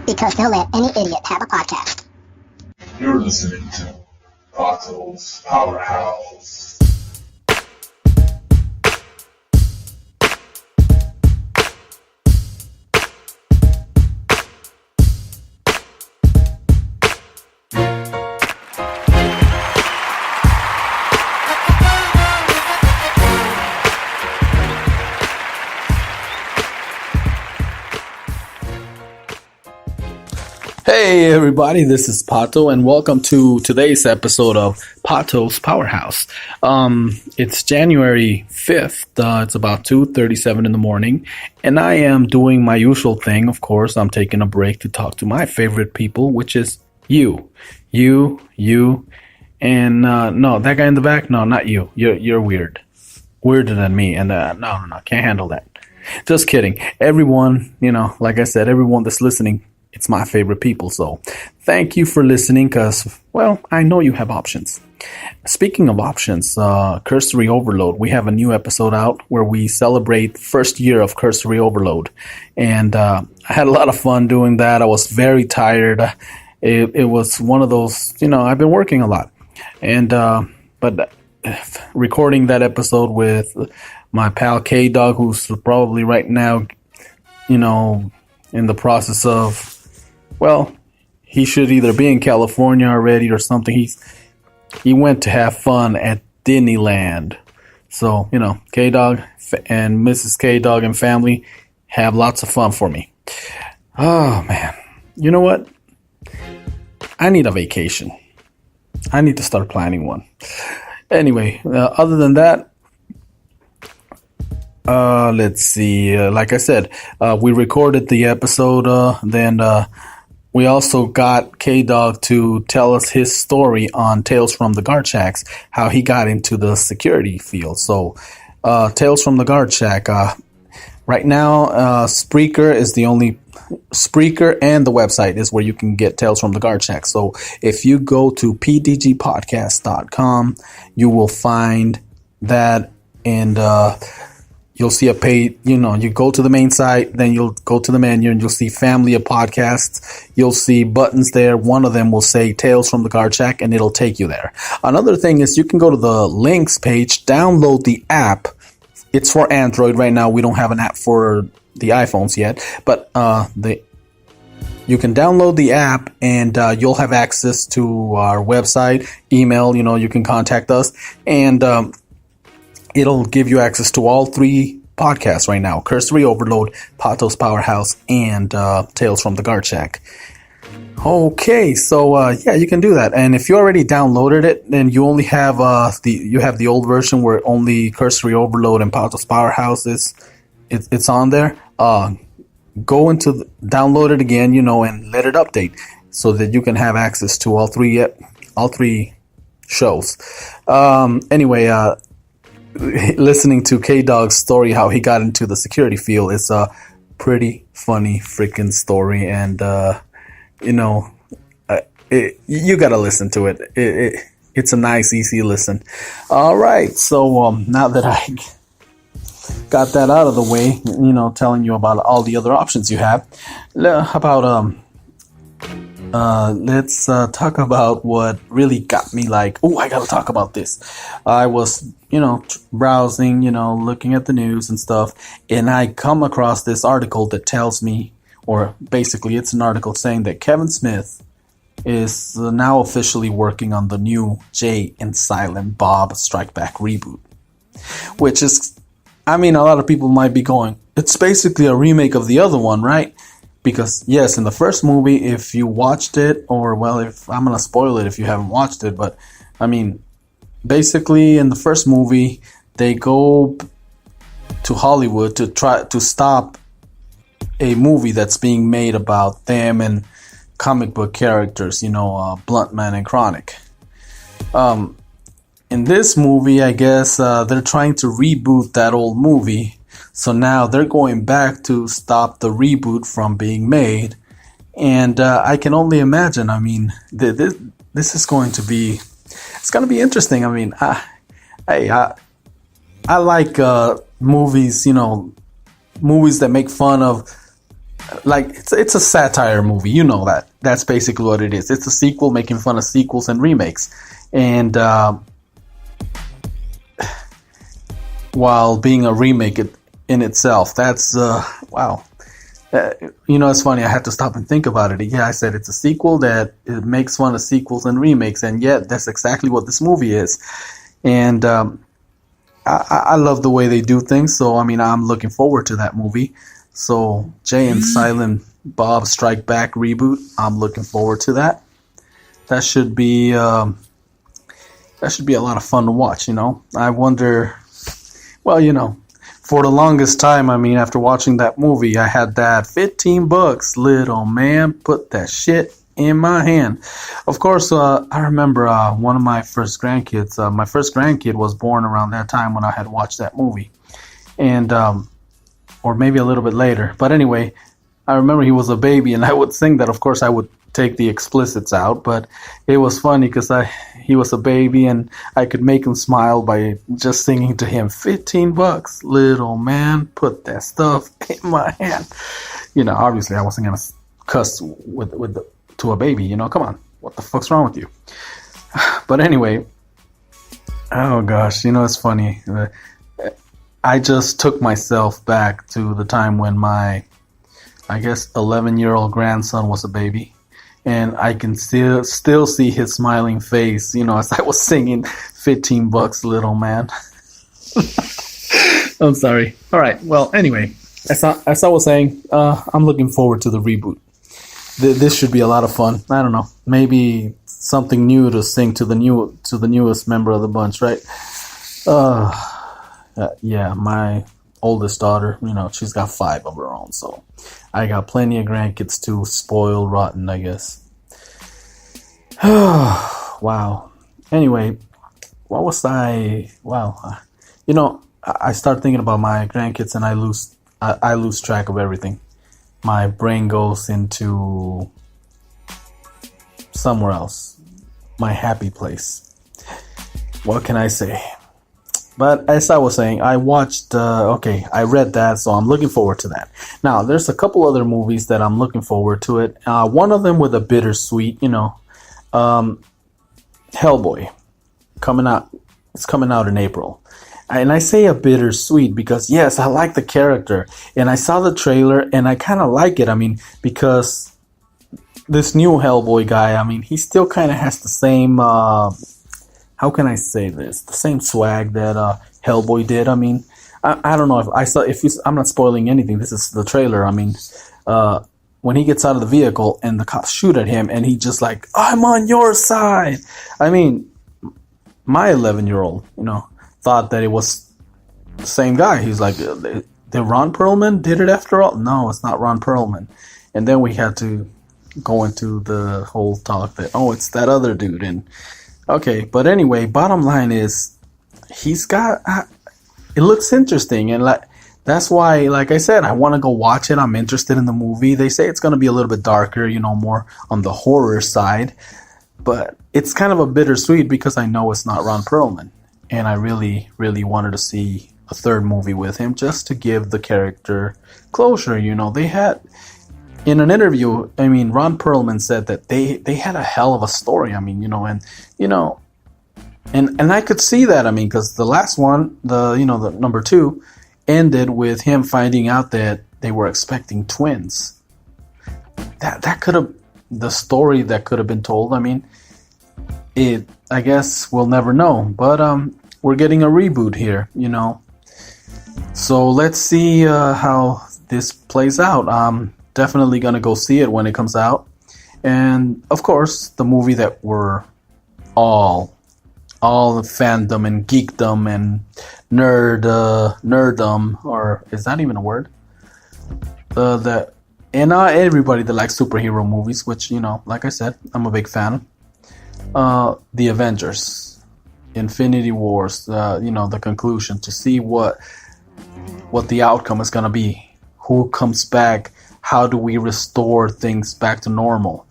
because they'll let any idiot have a podcast. You're listening to Pato's Powerhouse. Hey everybody, this is Pato and welcome to today's episode of Pato's Powerhouse. It's January 5th, it's about 2:37 in the morning, and I am doing my usual thing. Of course, I'm taking a break to talk to my favorite people, which is you, and no, that guy in the back, no, not you. You're weird, weirder than me, and no, can't handle that. Just kidding. Everyone, like I said, everyone that's listening, it's my favorite people. So thank you for listening because, well, I know you have options. Speaking of options, Cursory Overload, we have a new episode out where we celebrate first year of Cursory Overload. And I had a lot of fun doing that. I was very tired. It was one of those, I've been working a lot. And but recording that episode with my pal K-Dog, who's probably right now, in the process of, well, he should either be in California already or something. He went to have fun at Disneyland. So, K-Dog and Mrs. K-Dog and family have lots of fun for me. Oh, man. You know what? I need a vacation. I need to start planning one. Anyway, other than that, let's see. Like I said, we recorded the episode. Then we also got K-Dog to tell us his story on Tales from the Guard Shacks, how he got into the security field. So, Tales from the Guard Shack. Right now, Spreaker and the website is where you can get Tales from the Guard Shack. So, if you go to pdgpodcast.com, you will find that, and you'll see a page, you go to the main site, then you'll go to the menu and you'll see family of podcasts. You'll see buttons there. One of them will say Tales from the Guard Shack and it'll take you there. Another thing is you can go to the links page, download the app. It's for Android right now. We don't have an app for the iPhones yet, but you can download the app and you'll have access to our website, email, you can contact us, and it'll give you access to all three podcasts right now: Cursory Overload, Pato's Powerhouse, and Tales from the Guard Shack. Okay, so you can do that. And if you already downloaded it, then you only have the old version where only Cursory Overload and Pato's Powerhouse it's on there. Go into download it again, and let it update so that you can have access to all three shows. Anyway. Listening to K-Dog's story, how he got into the security field, is a pretty funny freaking story, and you gotta listen to it. It's a nice, easy listen. All right, so now that I got that out of the way, telling you about all the other options you have, how about let's talk about what really got me like, oh, I gotta talk about this. I was, browsing, looking at the news and stuff, and I come across this article that tells me, or basically it's an article saying that Kevin Smith is now officially working on the new Jay and Silent Bob Strike Back reboot, which is, a lot of people might be going, it's basically a remake of the other one, right? Because, yes, in the first movie, if you watched it, or, well, if I'm going to spoil it if you haven't watched it, but, basically, in the first movie, they go to Hollywood to try to stop a movie that's being made about them and comic book characters, Bluntman and Chronic. In this movie, I guess, they're trying to reboot that old movie. So now they're going back to stop the reboot from being made. And I can only imagine, this is going to be, it's going to be interesting. I like movies, movies that make fun of like it's a satire movie. You know that. That's basically what it is. It's a sequel making fun of sequels and remakes, and while being a remake in itself, that's wow. It's funny. I had to stop and think about it. Yeah, I said it's a sequel that it makes fun of sequels and remakes, and yet that's exactly what this movie is. And I love the way they do things. So I mean, I'm looking forward to that movie. So Jay and Silent Bob Strike Back reboot. I'm looking forward to that. That should be a lot of fun to watch. I wonder. Well, for the longest time, I mean, after watching that movie, I had that $15, little man, put that shit in my hand. Of course, I remember one of my first grandkids. My first grandkid was born around that time when I had watched that movie, and or maybe a little bit later. But anyway, I remember he was a baby, and I would sing that. Of course, I would take the explicits out, but it was funny because he was a baby, and I could make him smile by just singing to him, $15, little man, put that stuff in my hand. Obviously I wasn't gonna cuss to a baby. Come on, what the fuck's wrong with you? But anyway, oh gosh, it's funny. I just took myself back to the time when my, I guess, 11-year-old grandson was a baby. And I can still see his smiling face, as I was singing $15, little man. I'm sorry. All right. Well, anyway, as I was saying, I'm looking forward to the reboot. This should be a lot of fun. I don't know. Maybe something new to sing to the newest member of the bunch, right? Yeah, my oldest daughter, she's got 5 of her own, so I got plenty of grandkids to spoil rotten, I guess. Wow. Anyway, what was I? Wow. I start thinking about my grandkids and I lose track of everything. My brain goes into somewhere else. My happy place. What can I say? But as I was saying, I watched, I read that, so I'm looking forward to that. Now, there's a couple other movies that I'm looking forward to it. One of them with a bittersweet, Hellboy, coming out. It's coming out in April. And I say a bittersweet because, yes, I like the character. And I saw the trailer, and I kind of like it. I mean, because this new Hellboy guy, I mean, he still kind of has the same... how can I say this? The same swag that Hellboy did. I mean, I don't know I'm not spoiling anything. This is the trailer. I mean, when he gets out of the vehicle and the cops shoot at him, and he just like, I'm on your side. I mean, my 11-year-old, thought that it was the same guy. He's like, did Ron Perlman did it after all? No, it's not Ron Perlman. And then we had to go into the whole talk that, it's that other dude. And okay, but anyway, bottom line is, he's got, it looks interesting, and that's why, like I said, I want to go watch it. I'm interested in the movie. They say it's going to be a little bit darker, more on the horror side, but it's kind of a bittersweet because I know it's not Ron Perlman, and I really, really wanted to see a third movie with him just to give the character closure. They had... In an interview, I mean, Ron Perlman said that they had a hell of a story. I mean, and I could see that. I mean, because the last one, the number 2, ended with him finding out that they were expecting twins. That could have the story that could have been told. I mean, I guess we'll never know. But we're getting a reboot here, So let's see how this plays out. Definitely gonna go see it when it comes out, and of course the movie that we're all the fandom and geekdom and nerddom, or is that even a word? And everybody that likes superhero movies, which like I said, I'm a big fan. The Avengers, Infinity Wars, the conclusion, to see what the outcome is gonna be, who comes back. How do we restore things back to normal?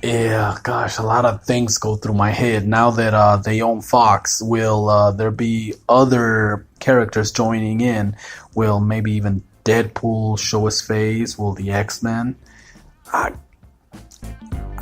Yeah, gosh, a lot of things go through my head. Now that they own Fox, will there be other characters joining in? Will maybe even Deadpool show his face? Will the X-Men?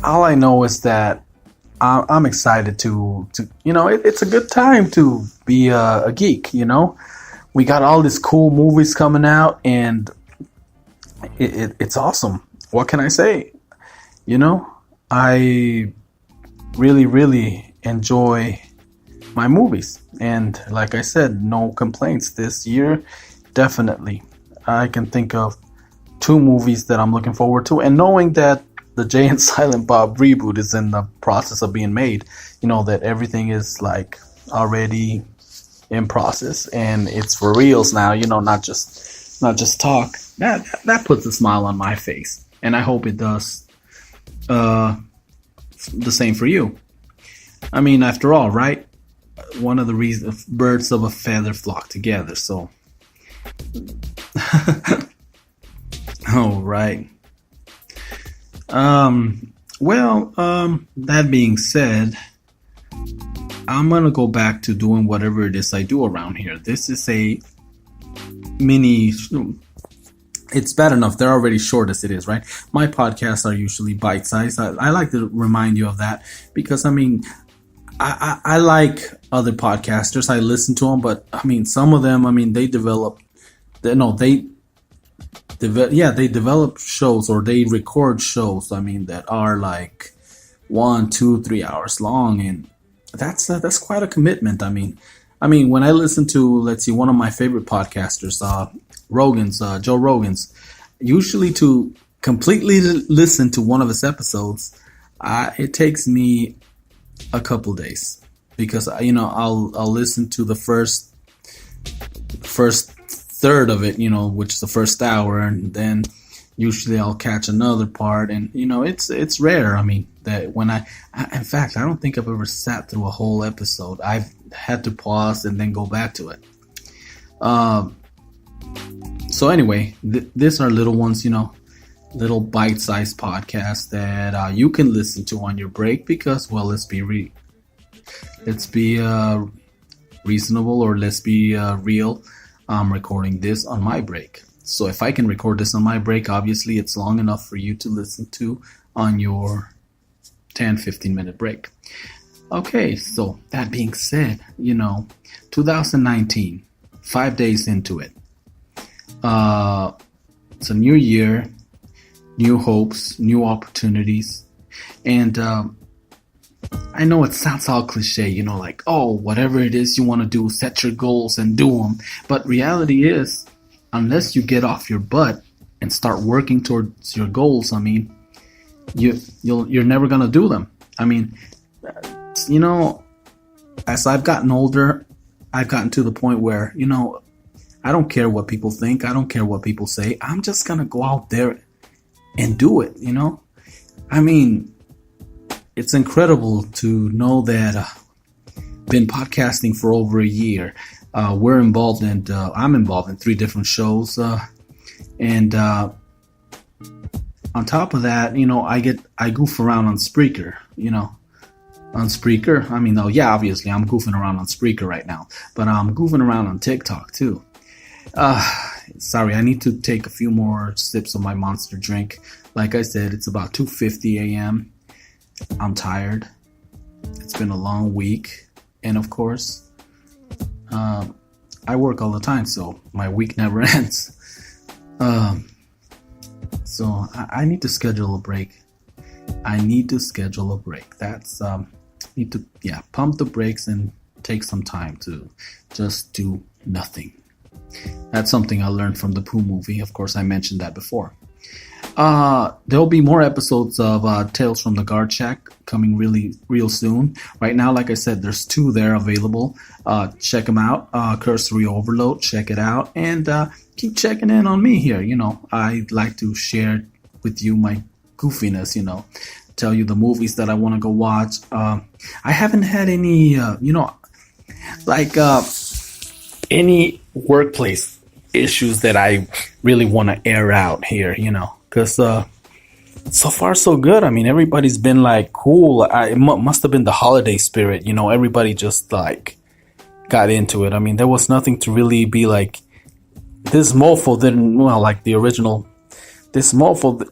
All I know is that I'm excited to it's a good time to be a geek. We got all these cool movies coming out, and it's awesome. What can I say? I really, really enjoy my movies, and like I said, no complaints this year. Definitely, I can think of 2 movies that I'm looking forward to, and knowing that the Jay and Silent Bob reboot is in the process of being made, that everything is like already in process and it's for reals now, not just talk. That puts a smile on my face, and I hope it does the same for you. I mean, after all, right? One of the reasons birds of a feather flock together. So, all right. That being said, I'm gonna go back to doing whatever it is I do around here. This is a mini. It's bad enough they're already short as it is, right? My podcasts are usually bite-sized. I like to remind you of that because, I mean, I like other podcasters. I listen to them, but I mean, some of them, I mean, they develop shows, or they record shows, I mean, that are like 1, 2, 3 hours long, and that's quite a commitment. I mean, when I listen to, let's see, one of my favorite podcasters, Joe Rogan's, usually to completely listen to one of his episodes, it takes me a couple days, because I'll listen to the first third of it, which is the first hour, and then usually I'll catch another part, and it's rare. I mean, that when in fact, I don't think I've ever sat through a whole episode. I've had to pause and then go back to it. So anyway, these are little ones, little bite-sized podcasts that you can listen to on your break, because, well, let's be reasonable, or let's be real. I'm recording this on my break. So if I can record this on my break, obviously it's long enough for you to listen to on your 10-15 minute break. Okay, so that being said, 2019, 5 days into it. It's a new year, new hopes, new opportunities. And I know it sounds all cliche, like, oh, whatever it is you want to do, set your goals and do them. But reality is, unless you get off your butt and start working towards your goals, I mean, you're never going to do them. I mean, as I've gotten older, I've gotten to the point where, I don't care what people think. I don't care what people say. I'm just going to go out there and do it, I mean, it's incredible to know that I've been podcasting for over a year. I'm involved in 3 different shows. And on top of that, I goof around on Spreaker, on Spreaker. I mean, obviously I'm goofing around on Spreaker right now, but I'm goofing around on TikTok too. Sorry, I need to take a few more sips of my Monster drink. Like I said, it's about 2:50 a.m. I'm tired. It's been a long week. And of course, I work all the time, so my week never ends. So I need to schedule a break. That's, need to, pump the brakes and take some time to just do nothing. That's something I learned from the Pooh movie. Of course, I mentioned that before. There'll be more episodes of Tales from the Guard Shack coming real soon. Right now, like I said, there's 2 there available. Check them out. Cursory Overload, check it out. And keep checking in on me here. I like to share with you my goofiness, tell you the movies that I want to go watch. I haven't had any, any workplace issues that I really want to air out here, because so far so good. I mean, everybody's been like cool. It must have been the holiday spirit, everybody just like got into it. I mean, there was nothing to really be like this mofo didn't, well, like the original. This mofo